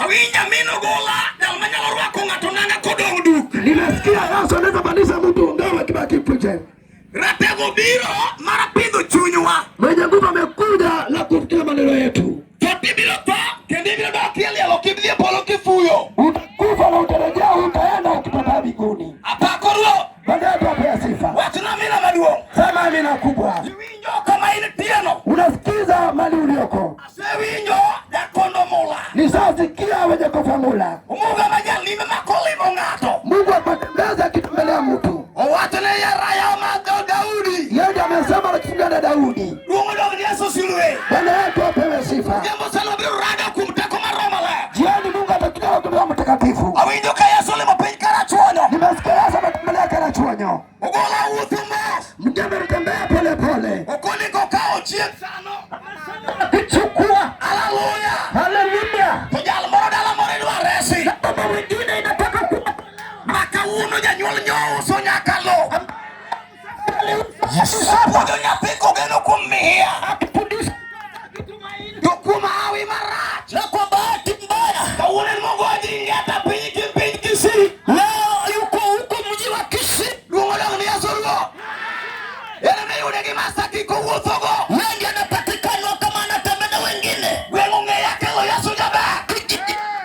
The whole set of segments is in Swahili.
Awinya mino gola dal manyalo rwako ng'ato nanga kodong duk. Nimesikia Yesu anaweza badilisha mtu ngawa kibaki preacher. Ratego biro mara pidho chunywa. Mwenye nguvu amekuja na kufikia maneno yetu. Tibiro to kende biro dokieli alokibdhie polo kifuyo. Utakufa na utarejea utaenda ukipata mbinguni. Apakoruo. Baadaye tuapea sifa. Watuna mina maduo. Sema amina kubwa. Winjo kama ile tieno. Unasikiza mali ulioko. Ase winjo da kondo mola. Nisasikia wenye kufangula. Mungu majalime makolimo ng'ato. Mungu apatembeza akitembelea mtu. Owatene ya raya mago Daudi. Yeye amesema akitembelea Daudi. Mungu ndio Yesu silwe. Bwana wetu apewe sifa. Jambo sana biro rada kumtako maroma la. Jiani Mungu atakitoa kwa mtakatifu. Awinjo ka Yesu le mapenyi karachuonyo. Nimesikia Yesu ametembelea Karachuonyo. Ugola uthumo. Mjambe anatembea pole pole. Ukoliko kao chiek sano. Kichukua. Haleluya. Haleluya. Tujal moro dala moro dwa resi. Kama wengine inataka Maka uno janyuol nyo uso nyakalo. Yesu sapudo nyapiko geno kumihia. akifundisha Tukuma awi marach. Na kwa bahati mbaya. Kaune Mungu ajingeta pinyi Kisii. Leo yuko huko mji wa Kisii. Lungo ni Yesu ruo. Yana na yule kimasa kiko uothogo. Wengi anapatikana kama anatembea wengine. Wengo ngeya kelo Yesu jaba.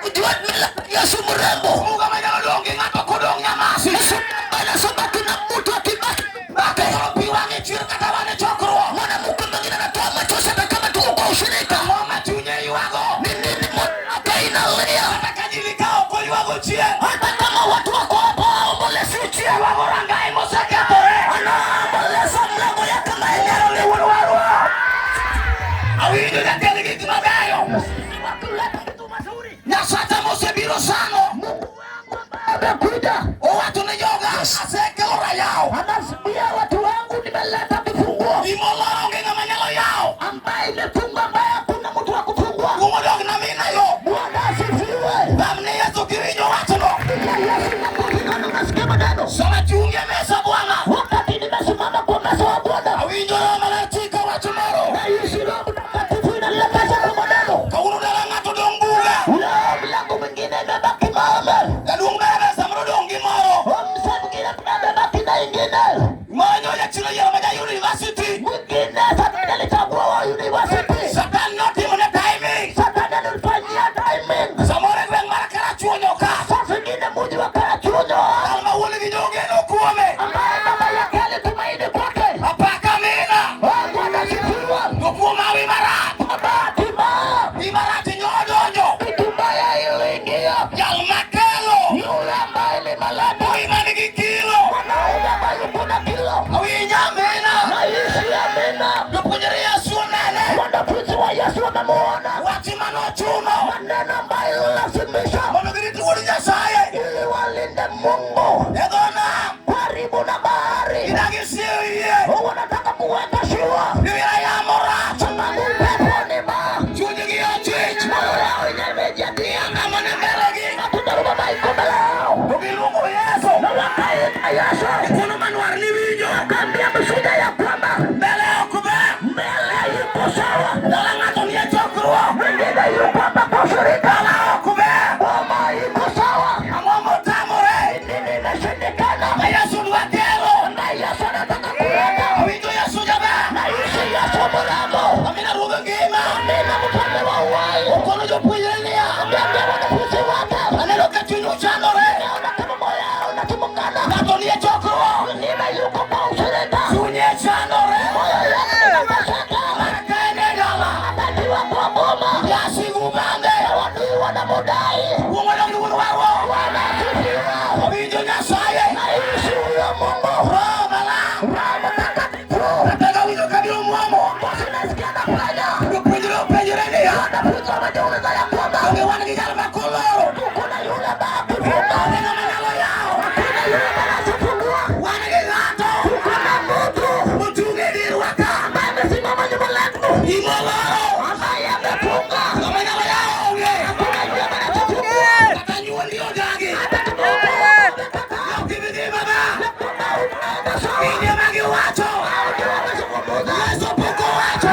Ujuat mila Yesu mrembo. Mungu majalongi ngato kodong nyamasi. Yesu bana sabaki na mtu akibaki. Baka yopi wange chira katawane chokro. Mwana muka mangina na toa machosa kama tuko kwa ushirika. Mama tunye yuwago. Nini mwaka inalia. Atakajili kao kwa yuwago chie. Hata kama watu wako hapa ombolesi uchie. Yuwago rangai mosake atore. Anaombolesa mlango ya kama enero li waruarua. Awinyo ya kele kitu magayo. Nasata mose biro sano. Mungu wangu amekuja. Watu ni yoga. Aseke lora yao. anasikia watu wangu nimeleta vifunguo. Imoloro ngenga manyalo yao. Ambaye imefunga ambaye hakuna mtu wa kufungua. Umodog na mina yo. Bwana asifiwe. Bamne Yesu kirinyo watuno. Yesu na Mungu unasikia maneno. Soma chunge mesa Bwana. Wakati nimesimama kwa meza wa Bwana. Awinjo na malaika watumaro. Na Yesu Roho Mtakatifu inaleta kwa maneno. Kaunu dala ngato donguga. Ule mlango mwingine imebaki maombe. Kadung bebe samro dongi maro. Msa mwingine pia imebaki na ingine. Manyo ya chila ya maja university. Mwingine sasa alichagua wa university. Satan not even a timing. Sasa alifanyia timing. Samore kweng marakara chuonyo ka. Sasa ingine mji wa Karachuonyo. Alma ule kidoge no kuome. Ambaye baba yake alitumaini kwake. Apaka mina. Bwana asifiwe. Nukuma wimarat. Bahati mbaya. Imarati nyodonyo. Kitu mbaya iliingia. Yal makelo. Yule ambaye ni malaya. Imani kikilo. Mwanaume ambaye kuna kilo. Awinya mina. Naishi amina. Nukunyeri Yesu nene. Wanafunzi wa Yesu wamemuona. Watimano chuno. Maneno ambayo yalazimisha. Manogiritu wali jasaye. Ili walinde Mungu. Edona. Karibu na bahari. Inagisiyo iye. Wanataka kuweka shua. Niwira ya mora. Sababu pepo ni ba. Chujigi ya chich. Moyo yao imejadia. Amane melegi. Tutaruma maiko belao. Nugilungu Yesu. Na wakaita Yesu. Ikono manuari ni winyo. Akaambia mshuda ya kwamba. Mbele okube. Mbele yuko sawa. Dala ngato niye chokruo. Mwingine yuko hapa kwa shirika. Dala okube. Mama yuko sawa. Amomo tamore. Nini inashindikana. Na Yesu nwakelo. Na Yesu anataka kuleta. Awinjo Yesu jabe. Naishi Yesu mramo. Amina ruga ngima. Amina mfalme wa uhai. Ukono jo puyelia. Ambia wanafunzi wake. Anelo kachunyu chanore. Naona kama moyo yao unatimukana. Ngato niye chokruo. Mwingine yuko kwa ushirika. Chunye chanore. Moyo yake unapashaka. Marakaene gala. Atakiwa kwa ngoma. Yasi gubande. Wadui wanamudai. Umono kiwunu waro. Wanasifiwa. Awinjo nyasaye. Naishi huyo Mungu. Roho bala. Roho Mtakatifu. Nataka winjo kabilo mwamo. Wasinasikia na fanya. Upejire niya. Wanafunzi wamejiuliza ya kwamba. Onge wana kijana makoloro. Kuna yule ambaye akifunga. Onge manalo yao. Kuna yule ambaye asifungua. Wana kigato. Kuna mtu. Mtunge dirwaka. Ambaye amesimama nyuma langu. Imoloro. Ambaye amefunga. Manalo yao onge. Kuna yule ambaye asifungua. Atanyua ndio jagi. Ukibidi baba. Inye magi wacho. Yesu poko wacho.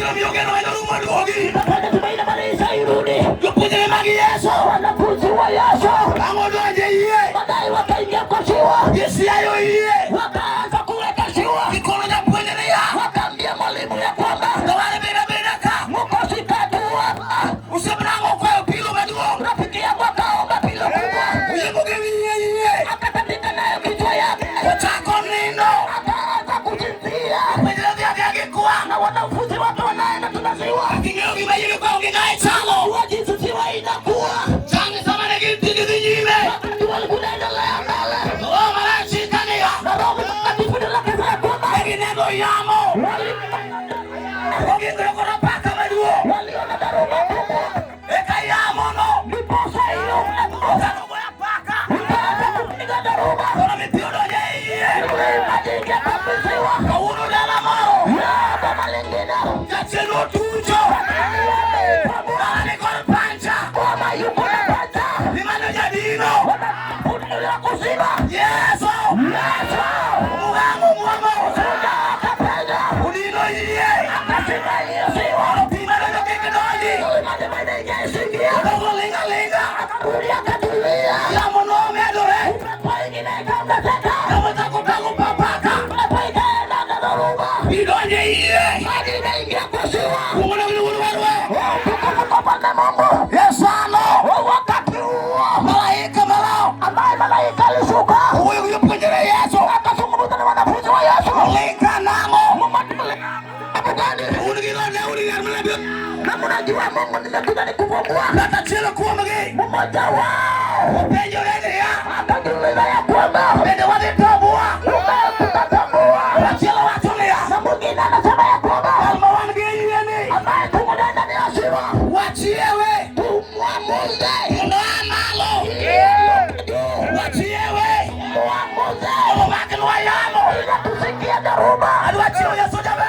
Ino miogeno ino rumoduogi. Napenda tumaina malisa irudi. Yupujele magi Yesu. Wanafunzi wa Yesu. Angodoje iye. Madai wakaingia kwa shiwa. Yesi ayo iye. Wakaanza kuleta shiwa. Kikono ya kuendelea. Wakaambia mwalimu ya kwamba. Nawale bina ka. Mukosi katua. Usemnango kwa pilo maduo. Rafiki ya wakaomba pilo kubwa. Uyemuge iye. Akatandika nayo kichwa yake. Wachako nino. Akaanza kujinzia. Mwenjelezi yake akikuwa. Na wanafunzi watu wanaenda tunaziwa. Kingeo kimajiru kwa unginae chalo. Wajinsu siwa inakuwa. Changi sama negiti kizinyime. Wakati walikunaendelea mbele. Roho malashikania. Na roho mtakatifu nilakeza ya kwamba. Eginego yamo. Wagingurokora paka maduo. Waliona daruba kubwa. Eka yamo no. Niposa iyo. Daruba ya paka. Nikaanza kupiga daruba. Kona mipiodo jaiye. Majingi ya kapisiwa. Kaunu dala maro. Yaba malingina. Jachenu tujo. Nani kolpancha. Koma yuko na pancha. Limano jadino. Unila kusiba. Yeso. Yeso. Mungangu mwamo. Suda kapenda. Unino iye. Akasiba iye siwa. Pima nyo kikidoji. Ulimade made ijesingia. Kago linga linga. Akaburi akatulia. Yamo no medore. Upepo ingine kama seka. Kama takutangu papaka. Upepo ingine na daruba. Idoje iye. Majina ingia kusiwa. Umuna wili warwe. Kupanda Mungu. Yesano. Wakati huo. Malaika malao. Ambaye malaika alishuka. Huyo yupujere Yesu. Akazungumza na wanafunzi wa Yesu. Malaika namo. Kama unajua Mungu nimekuja nikukomboa. Natachela kuwa mgeni. Mmoja wao. Upenyo nene ya. Akajiuliza ya kwamba. Nende wazitambua. Umetutambua. Natachela watu ni ya. Na mwingine anasema ya kwamba. Alma wangeni yeni. Ambaye tumunenda ni asiwa. Wachiewe. Tumwamuze. Mwaamalo. Wachiewe. Mwamuze. Mwakini wa yamo. Ila tusikia daruba. Aduachio ya sojabe.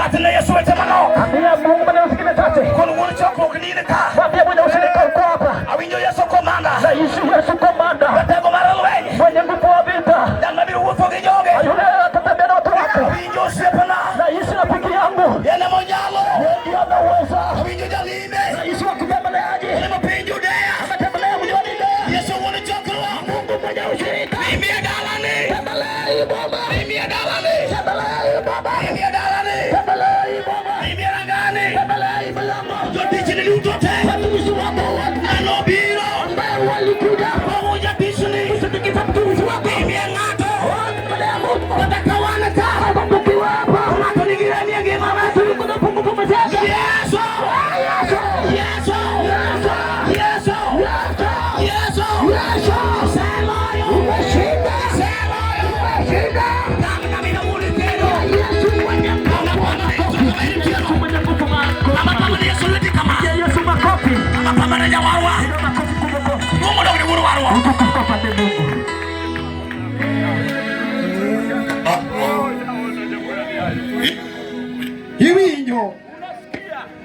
Watene Yesu wete mano. Ambia Mungu bwana usikime tate. Kono wone choko kinine ka. Wambia bwana usilika uko hapa. Awinjo Yesu komanda. Na Yesu komanda. Batego maralwe. Mwenye nguvu wa vita. Dama biru wufo kijoge. Ayule atatembea na watu wake. Awinjo sepana. Na Yesu rafiki yangu. Yene monyalo. Yeye anaweza. Awinjo jalime. Na Yesu akutembeleaje. Yene mapinjo dea. Ametembelea mjini leo. Yesu wone choko wa. Mungu mwenye ushirika. Mimi adalani. Tembelea baba. Mimi adalani. Tembelea baba. Mimi adalani. Tembelea baba. Mimi adalani. Tembelea mlango. Yote chini lutote. Watumishi wako wote. Anobiro. Ambao walikuja. Pamoja bishini. Kusitikisa mtumishi wako. Mimi ngato. Tembelea Mungu. Watakawana ka. Kumbukiwa hapa. Unatonigira nienge mama. Tulikuwa na pungufu mzake. Yesu. Yesu. Yesu. Yesu. Yesu. Yesu. Seloyo. Umeshinda. Seloyo. Umeshinda. Kama mina mulitero. Yesu mwenye nguvu. Yesu mwenye nguvu mako. Kama kama ni Yesu leti kama. Yesu makofi. Kama kama na jawarwa. Ndio makofi kubwa. Mungu ndio ni warwa. Mungu kukopa Mungu.